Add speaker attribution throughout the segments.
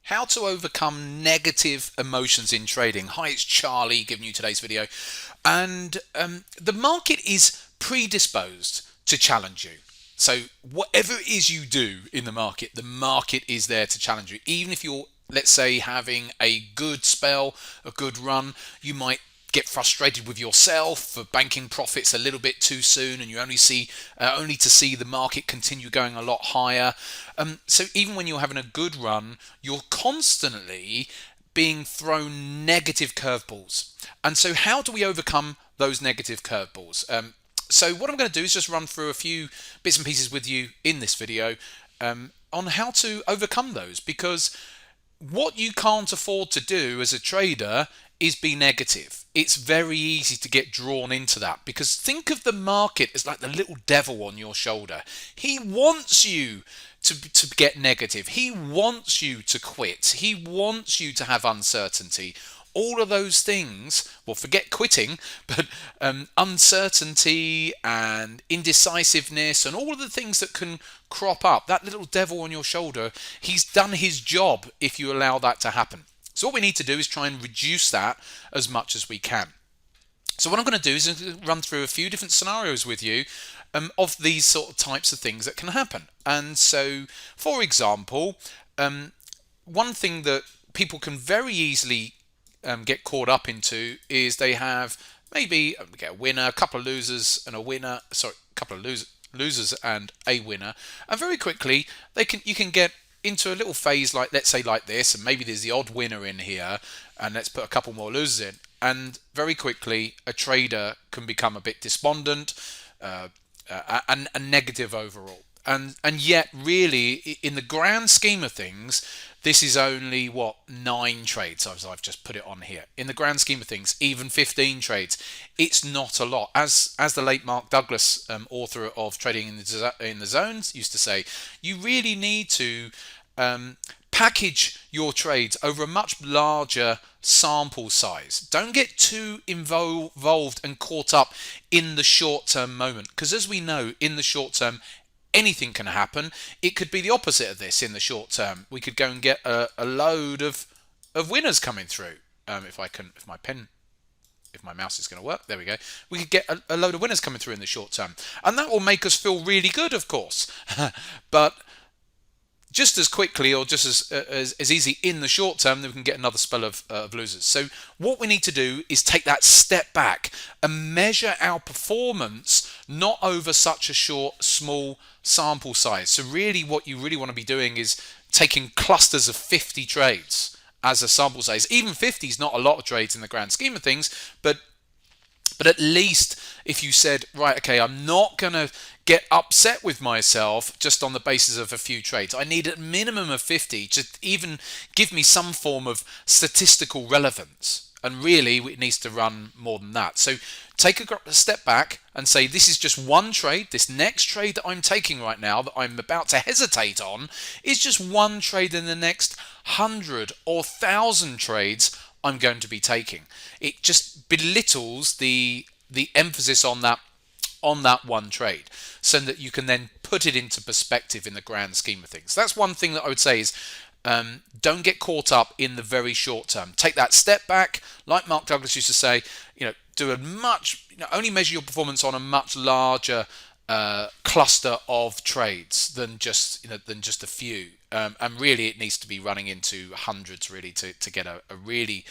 Speaker 1: How to overcome negative emotions in trading. Hi, it's Charlie giving you today's video. And the market is predisposed to challenge you. So whatever it is you do in the market is there to challenge you. Even if you're, let's say, having a good spell, a good run, you might get frustrated with yourself for banking profits a little bit too soon, and you only to see the market continue going a lot higher. So even when you're having a good run, you're constantly being thrown negative curveballs. And so how do we overcome those negative curveballs? So what I'm going to do is just run through a few bits and pieces with you in this video on how to overcome those, because what you can't afford to do as a trader is be negative. It's very easy to get drawn into that, because think of the market as like the little devil on your shoulder. He wants you to get negative. He wants you to quit. He wants you to have uncertainty. All of those things, well, forget quitting, but uncertainty and indecisiveness and all of the things that can crop up, that little devil on your shoulder, he's done his job if you allow that to happen. So what we need to do is try and reduce that as much as we can. So what I'm going to do is run through a few different scenarios with you of these sort of types of things that can happen. And so, for example, one thing that people can very easily get caught up into is they have maybe get a winner, a couple of losers and a winner, sorry, a couple of losers and a winner, and very quickly you can get into a little phase, like, let's say, like this, and maybe there's the odd winner in here, and let's put a couple more losers in, and very quickly a trader can become a bit despondent and negative overall. And yet, really, in the grand scheme of things, this is only, what, 9 trades, as I've just put it on here. In the grand scheme of things, even 15 trades, it's not a lot. As the late Mark Douglas, author of Trading in the Zones, used to say, you really need to package your trades over a much larger sample size. Don't get too involved and caught up in the short-term moment, because as we know, in the short term, anything can happen. It could be the opposite of this in the short term. We could go and get a load of winners coming through. If my mouse is going to work, there we go. We could get a load of winners coming through in the short term, and that will make us feel really good, of course. But just as quickly, or just as easy in the short term, then we can get another spell of losers. So what we need to do is take that step back and measure our performance not over such a small sample size. So really what you really want to be doing is taking clusters of 50 trades as a sample size. Even 50 is not a lot of trades in the grand scheme of things, but at least if you said, right, okay, I'm not going to get upset with myself just on the basis of a few trades. I need a minimum of 50 to even give me some form of statistical relevance. And really, it needs to run more than that. So take a step back and say, this is just one trade. This next trade that I'm taking right now, that I'm about to hesitate on, is just one trade in the next 100 or 1,000 trades I'm going to be taking. It just belittles the emphasis on that one trade, so that you can then put it into perspective in the grand scheme of things. That's one thing that I would say is don't get caught up in the very short term. Take that step back, like Mark Douglas used to say. Do only measure your performance on a much larger cluster of trades than just a few. And really, it needs to be running into hundreds really to get a really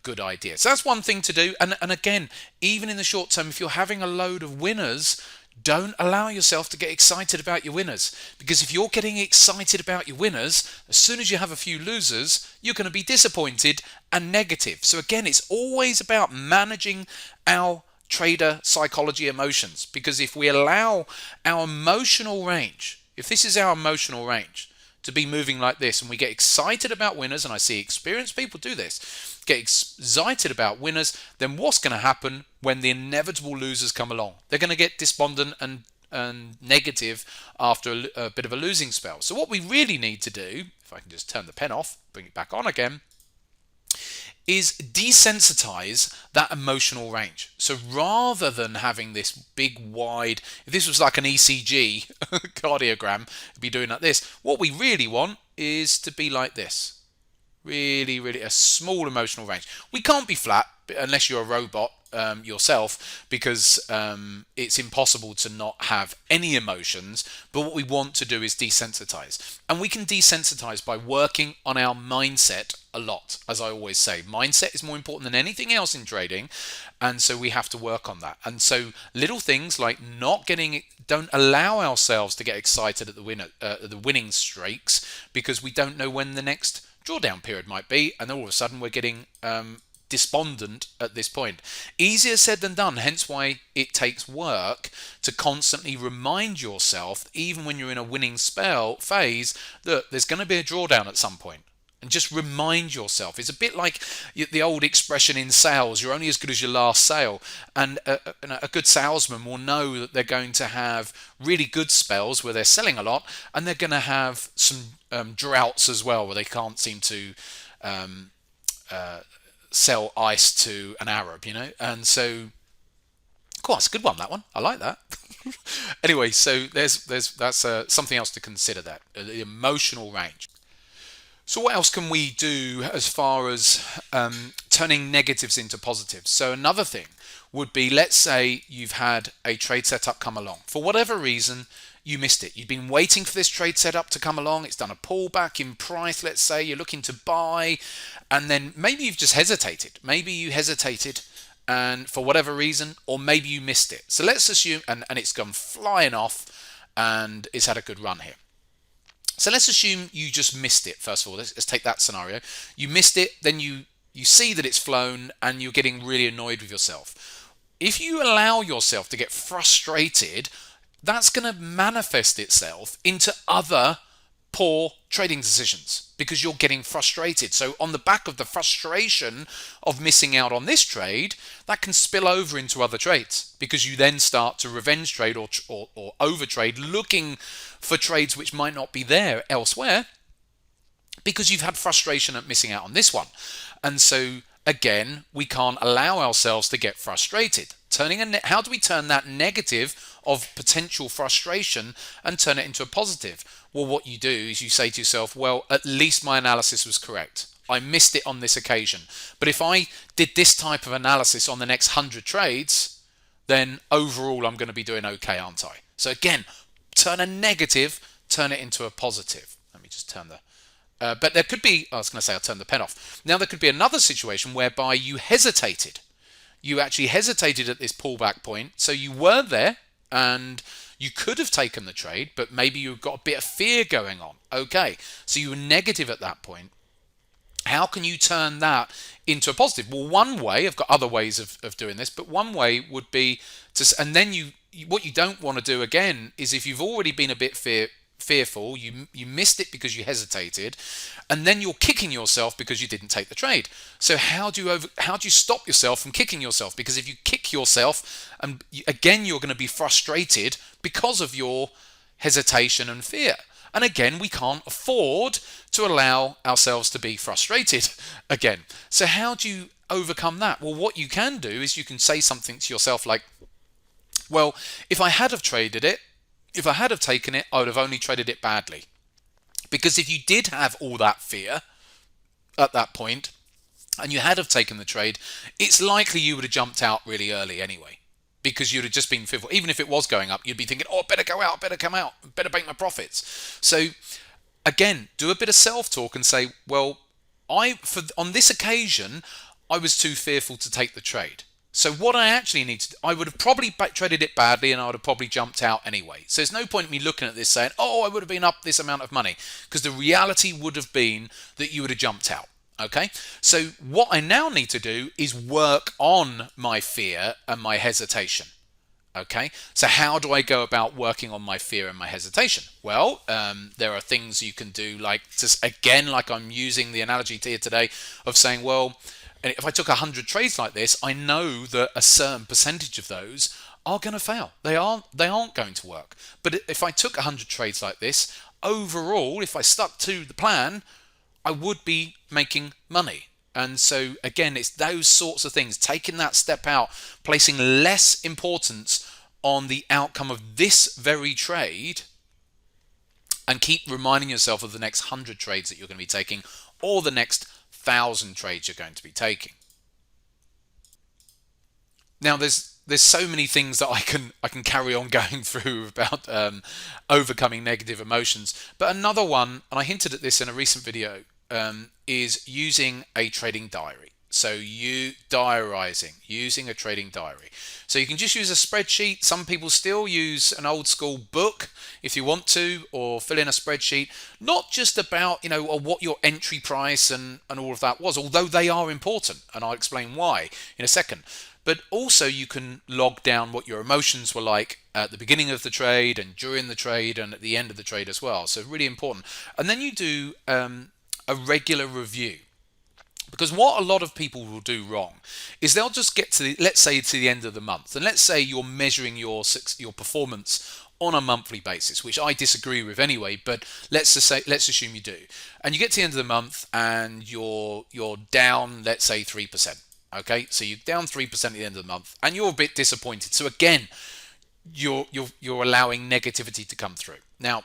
Speaker 1: good idea. So that's one thing to do. And again, even in the short term, if you're having a load of winners, don't allow yourself to get excited about your winners, because if you're getting excited about your winners, as soon as you have a few losers, you're going to be disappointed and negative. So again, it's always about managing our trader psychology emotions, because if we allow our emotional range, if this is our emotional range, to be moving like this, and we get excited about winners, and I see experienced people do this, get excited about winners, then what's going to happen when the inevitable losers come along? They're going to get despondent and negative after a bit of a losing spell. So what we really need to do, if I can just turn the pen off, bring it back on again, is desensitize that emotional range. So rather than having this big if this was like an ECG cardiogram, it'd be doing like this. What we really want is to be like this. Really, really a small emotional range. We can't be flat unless you're a robot yourself, because it's impossible to not have any emotions. But what we want to do is desensitize. And we can desensitize by working on our mindset a lot. As I always say, mindset is more important than anything else in trading. And so we have to work on that. And so little things like don't allow ourselves to get excited at the winning streaks, because we don't know when the next drawdown period might be, and then all of a sudden we're getting despondent at this point. Easier said than done, hence why it takes work to constantly remind yourself, even when you're in a winning spell phase, that there's going to be a drawdown at some point. And just remind yourself. It's a bit like the old expression in sales, you're only as good as your last sale. And a good salesman will know that they're going to have really good spells where they're selling a lot, and they're going to have some droughts as well, where they can't seem to sell ice to an Arab, And so, cool, that's a good one, that one. I like that. Anyway, so that's something else to consider, that the emotional range. So what else can we do as far as turning negatives into positives? So another thing would be, let's say you've had a trade setup come along. For whatever reason, you missed it. You've been waiting for this trade setup to come along. It's done a pullback in price, let's say. You're looking to buy, and then maybe you've just hesitated. Maybe you hesitated and for whatever reason, or maybe you missed it. So let's assume, and it's gone flying off and it's had a good run here. So let's assume you just missed it. First of all, let's take that scenario. You missed it, then you see that it's flown and you're getting really annoyed with yourself. If you allow yourself to get frustrated, that's going to manifest itself into other poor trading decisions because you're getting frustrated. So on the back of the frustration of missing out on this trade, that can spill over into other trades because you then start to revenge trade or overtrade, looking for trades which might not be there elsewhere because you've had frustration at missing out on this one. And so again, we can't allow ourselves to get frustrated. How do we turn that negative of potential frustration and turn it into a positive? Well, what you do is you say to yourself, well, at least my analysis was correct. I missed it on this occasion. But if I did this type of analysis on the next 100 trades, then overall I'm going to be doing okay, aren't I? So again, turn a negative, turn it into a positive. Let me just turn but there could be, I was going to say I'll turn the pen off. Now there could be another situation whereby you hesitated. You actually hesitated at this pullback point. So you were there and you could have taken the trade, but maybe you've got a bit of fear going on. Okay, so you were negative at that point. How can you turn that into a positive? Well, one way, I've got other ways of doing this, but one way would be to, and then what you don't want to do again is if you've already been a bit fearful, you missed it because you hesitated, and then you're kicking yourself because you didn't take the trade. So how do you stop yourself from kicking yourself? Because if you kick yourself, and again you're going to be frustrated because of your hesitation and fear. And again, we can't afford to allow ourselves to be frustrated again. So how do you overcome that? Well, what you can do is you can say something to yourself like, well, if I had have traded it, if I had have taken it, I would have only traded it badly. Because if you did have all that fear at that point and you had have taken the trade, it's likely you would have jumped out really early anyway, because you'd have just been fearful. Even if it was going up, you'd be thinking, oh, better go out, better come out, better make my profits. So again, do a bit of self-talk and say, well, on this occasion, I was too fearful to take the trade. So what I actually need to do, I would have probably traded it badly and I would have probably jumped out anyway. So there's no point in me looking at this saying, oh, I would have been up this amount of money, because the reality would have been that you would have jumped out. Okay, so what I now need to do is work on my fear and my hesitation. Okay, so how do I go about working on my fear and my hesitation? Well, there are things you can do, like I'm using the analogy here today of saying, well, if I took 100 trades like this, I know that a certain percentage of those are going to fail. They aren't going to work. But if I took 100 trades like this, overall, if I stuck to the plan, I would be making money. And so again, it's those sorts of things, taking that step out, placing less importance on the outcome of this very trade and keep reminding yourself of the next 100 trades that you're going to be taking, or the next 1,000 trades you're going to be taking. Now, there's so many things that I can carry on going through about overcoming negative emotions, but another one, and I hinted at this in a recent video, is using a trading diary. So you diarizing, using a trading diary. So you can just use a spreadsheet. Some people still use an old school book if you want to, or fill in a spreadsheet. Not just about, or what your entry price and all of that was, although they are important, and I'll explain why in a second. But also you can log down what your emotions were like at the beginning of the trade and during the trade and at the end of the trade as well. So really important. And then you do a regular review. Because what a lot of people will do wrong is they'll just get to let's say to the end of the month, and let's say you're measuring your performance on a monthly basis, which I disagree with anyway. But let's assume you do, and you get to the end of the month and you're down, let's say 3%. Okay, so you're down 3% at the end of the month, and you're a bit disappointed. So again, you're allowing negativity to come through. Now,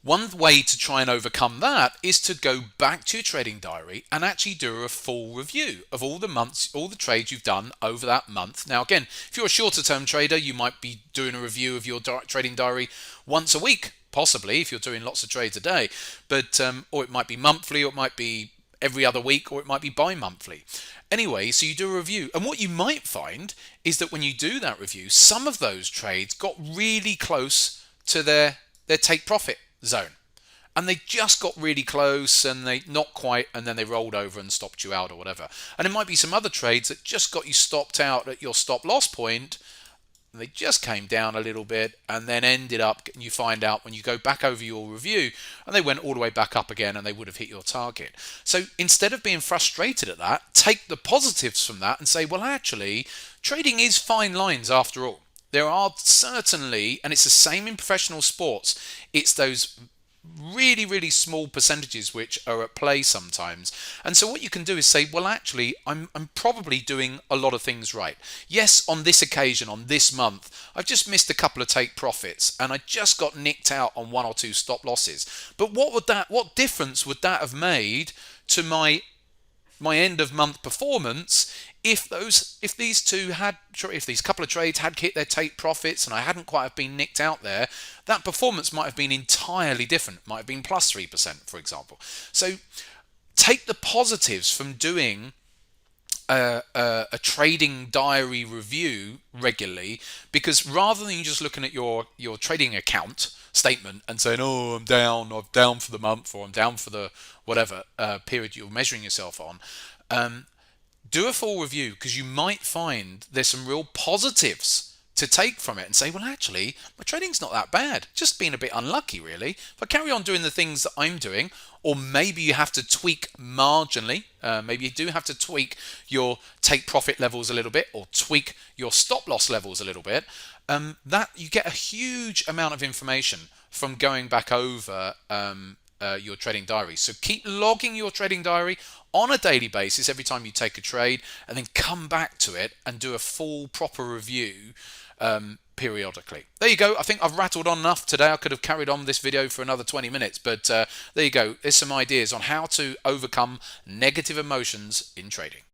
Speaker 1: one way to try and overcome that is to go back to your trading diary and actually do a full review of all the months, all the trades you've done over that month. Now, again, if you're a shorter term trader, you might be doing a review of your trading diary once a week, possibly, if you're doing lots of trades a day. But or it might be monthly, or it might be every other week, or it might be bi-monthly. Anyway, so you do a review, and what you might find is that when you do that review, some of those trades got really close to their take profit zone, and they just got really close, and they not quite, and then they rolled over and stopped you out or whatever. And it might be some other trades that just got you stopped out at your stop loss point, and they just came down a little bit and then ended up, and you find out when you go back over your review, and they went all the way back up again and they would have hit your target. So instead of being frustrated at that, take the positives from that and say, well, actually, trading is fine lines after all. There are certainly, and it's the same in professional sports, it's those really, really small percentages which are at play sometimes. And so what you can do is say, well, actually, I'm probably doing a lot of things right. Yes, on this occasion, on this month, I've just missed a couple of take profits, and I just got nicked out on one or two stop losses. But what difference would that have made to my end of month performance if these couple of trades had hit their take profits and I hadn't quite have been nicked out there? That performance might have been entirely different. It might have been plus 3%, for example. So take the positives from doing a trading diary review regularly, because rather than you just looking at your trading account statement and saying, oh, I'm down for the month, or I'm down for the whatever period you're measuring yourself on, do a full review, because you might find there's some real positives to take from it and say, well, actually, my trading's not that bad. Just been a bit unlucky, really. If I carry on doing the things that I'm doing, or maybe you have to tweak marginally, maybe you do have to tweak your take profit levels a little bit, or tweak your stop loss levels a little bit, that you get a huge amount of information from going back over your trading diary. So keep logging your trading diary on a daily basis every time you take a trade, and then come back to it and do a full proper review periodically. There you go. I think I've rattled on enough today. I could have carried on this video for another 20 minutes, but there you go. There's some ideas on how to overcome negative emotions in trading.